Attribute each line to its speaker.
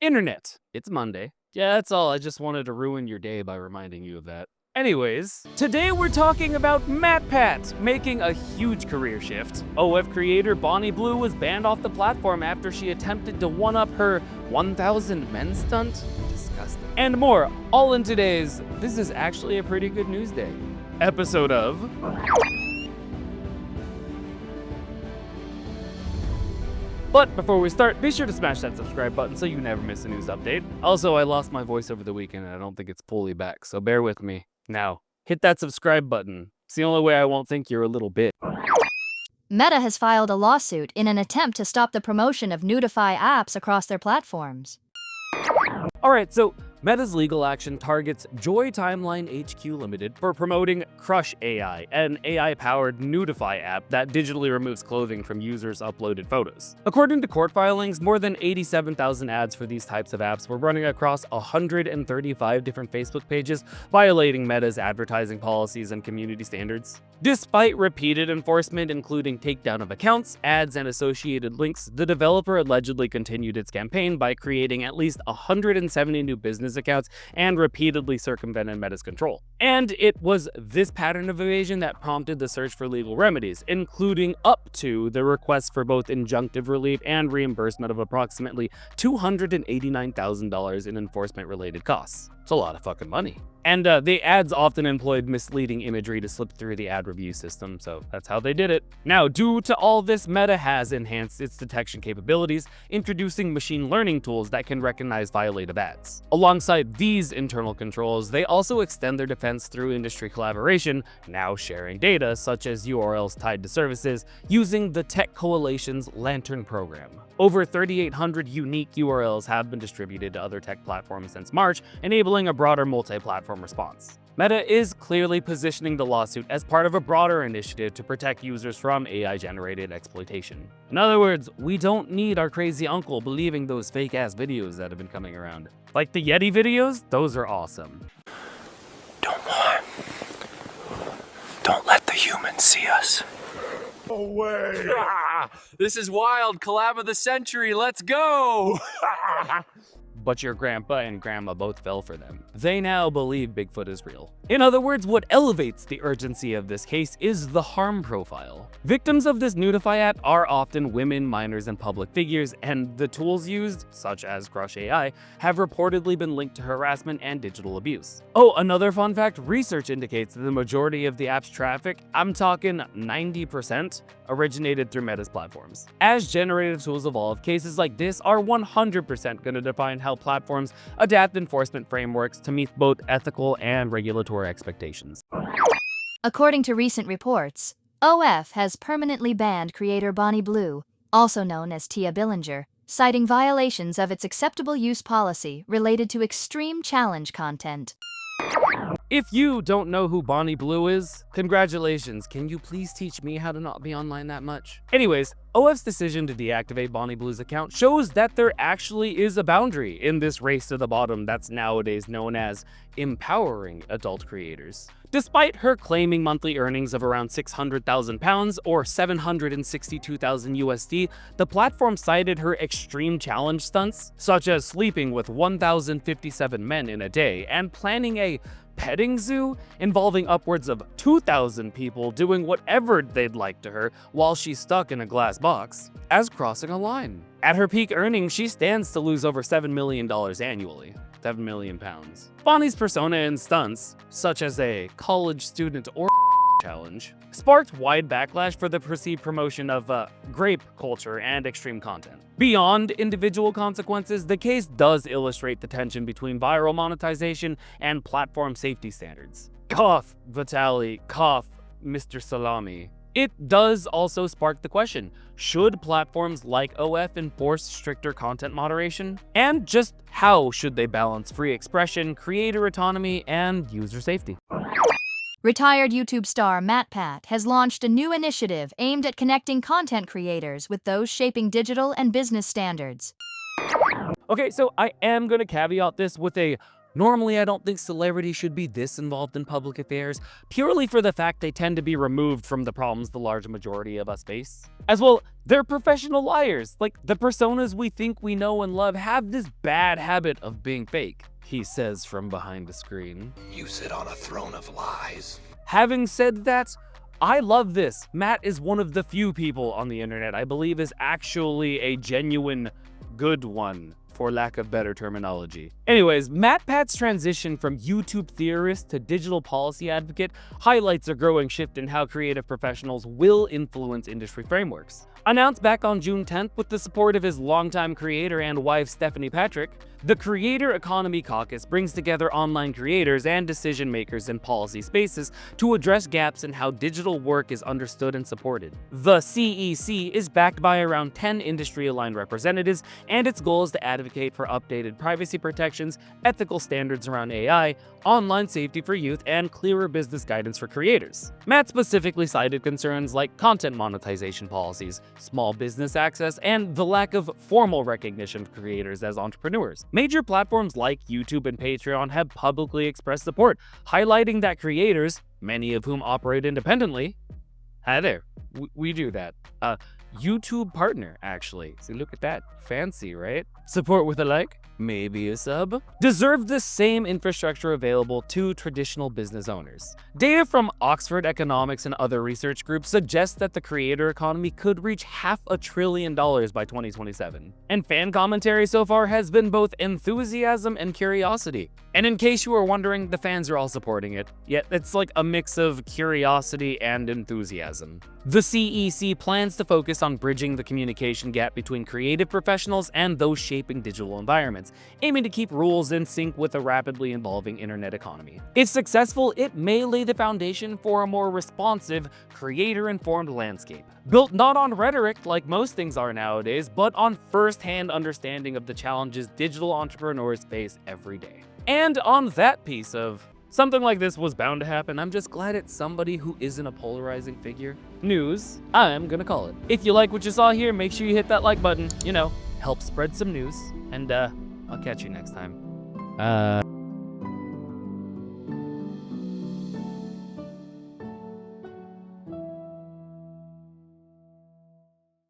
Speaker 1: Internet, it's Monday. Yeah, that's all. I just wanted to ruin your day by reminding you of that. Anyways, today we're talking about MatPat's making a huge career shift. OF creator Bonnie Blue was banned off the platform after she attempted to one-up her 1,000 men stunt. Disgusting. And more, all in today's This Is Actually a Pretty Good News Day episode of... But before we start, be sure to smash that subscribe button so you never miss a news update. Also, I lost my voice over the weekend and I don't think it's fully back, so bear with me. Now, hit that subscribe button. It's the only way I won't think you're a little bitch.
Speaker 2: Meta has filed a lawsuit in an attempt to stop the promotion of nudify apps across their platforms.
Speaker 1: Alright, so Meta's legal action targets Joy Timeline HQ Limited for promoting Crush AI, an AI-powered nudify app that digitally removes clothing from users' uploaded photos. According to court filings, more than 87,000 ads for these types of apps were running across 135 different Facebook pages, violating Meta's advertising policies and community standards. Despite repeated enforcement, including takedown of accounts, ads, and associated links, the developer allegedly continued its campaign by creating at least 170 new business accounts and repeatedly circumvented Meta's control. And it was this pattern of evasion that prompted the search for legal remedies, including up to the request for both injunctive relief and reimbursement of approximately $289,000 in enforcement-related costs. It's a lot of fucking money. And the ads often employed misleading imagery to slip through the ad review system, so that's how they did it. Now, due to all this, Meta has enhanced its detection capabilities, introducing machine learning tools that can recognize violative ads. Alongside these internal controls, they also extend their defense through industry collaboration, now sharing data such as URLs tied to services, using the Tech Coalition's Lantern program. Over 3,800 unique URLs have been distributed to other tech platforms since March, enabling a broader multi-platform response. Meta is clearly positioning the lawsuit as part of a broader initiative to protect users from AI-generated exploitation. In other words, we don't need our crazy uncle believing those fake-ass videos that have been coming around. Like the Yeti videos? Those are awesome.
Speaker 3: Don't let the humans see us.
Speaker 4: No way!
Speaker 5: This is wild! Collab of the century, let's go!
Speaker 1: But your grandpa and grandma both fell for them. They now believe Bigfoot is real. In other words, what elevates the urgency of this case is the harm profile. Victims of this nudify app are often women, minors, and public figures, and the tools used, such as Crush AI, have reportedly been linked to harassment and digital abuse. Oh, another fun fact, research indicates that the majority of the app's traffic, I'm talking 90%, originated through Meta's platforms. As generative tools evolve, cases like this are 100% going to define how platforms adapt enforcement frameworks to meet both ethical and regulatory expectations.
Speaker 2: According to recent reports, OF has permanently banned creator Bonnie Blue, also known as Tia Billinger, citing violations of its acceptable use policy related to extreme challenge content.
Speaker 1: If you don't know who Bonnie Blue is, congratulations, can you please teach me how to not be online that much? Anyways, OF's decision to deactivate Bonnie Blue's account shows that there actually is a boundary in this race to the bottom that's nowadays known as empowering adult creators. Despite her claiming monthly earnings of around £600,000 or 762,000 USD, the platform cited her extreme challenge stunts, such as sleeping with 1,057 men in a day and planning a petting zoo involving upwards of 2,000 people doing whatever they'd like to her while she's stuck in a glass box, as crossing a line. At her peak earnings, she stands to lose over $7 million annually. 7 million pounds. Bonnie's persona and stunts, such as a college student or challenge, sparked wide backlash for the perceived promotion of grape culture and extreme content. Beyond individual consequences, the case does illustrate the tension between viral monetization and platform safety standards. Cough, Vitaly, cough, Mr. Salami. It does also spark the question, should platforms like OF enforce stricter content moderation? And just how should they balance free expression, creator autonomy, and user safety?
Speaker 2: Retired YouTube star MatPat has launched a new initiative aimed at connecting content creators with those shaping digital and business standards.
Speaker 1: Okay, so I am going to caveat this with a Normally, I don't think celebrities should be this involved in public affairs, purely for the fact they tend to be removed from the problems the large majority of us face. As well, they're professional liars. Like, the personas we think we know and love have this bad habit of being fake, he says from behind the screen.
Speaker 3: You sit on a throne of lies.
Speaker 1: Having said that, I love this. Matt is one of the few people on the internet I believe is actually a genuine good one, for lack of better terminology. Anyways, MatPat's transition from YouTube theorist to digital policy advocate highlights a growing shift in how creative professionals will influence industry frameworks. Announced back on June 10th with the support of his longtime creator and wife Stephanie Patrick, the Creator Economy Caucus brings together online creators and decision makers in policy spaces to address gaps in how digital work is understood and supported. The CEC is backed by around 10 industry-aligned representatives, and its goal is to advocate for updated privacy protections, ethical standards around AI, online safety for youth, and clearer business guidance for creators. Matt specifically cited concerns like content monetization policies, small business access, and the lack of formal recognition of creators as entrepreneurs. Major platforms like YouTube and Patreon have publicly expressed support, highlighting that creators, many of whom operate independently, hi there, we do that. YouTube partner, actually. So look at that. Fancy, right? Support with a like, maybe a sub, deserve the same infrastructure available to traditional business owners. Data from Oxford Economics and other research groups suggest that the creator economy could reach $500 billion by 2027. And fan commentary so far has been both enthusiasm and curiosity. And in case you were wondering, the fans are all supporting it. Yet it's like a mix of curiosity and enthusiasm. The CEC plans to focus on bridging the communication gap between creative professionals and those shaping digital environments, aiming to keep rules in sync with a rapidly evolving internet economy. If successful, it may lay the foundation for a more responsive, creator-informed landscape, built not on rhetoric like most things are nowadays, but on first-hand understanding of the challenges digital entrepreneurs face every day. And on that piece of something like this was bound to happen, I'm just glad it's somebody who isn't a polarizing figure. News, I'm gonna call it. If you like what you saw here, make sure you hit that like button, help spread some news, and I'll catch you next time.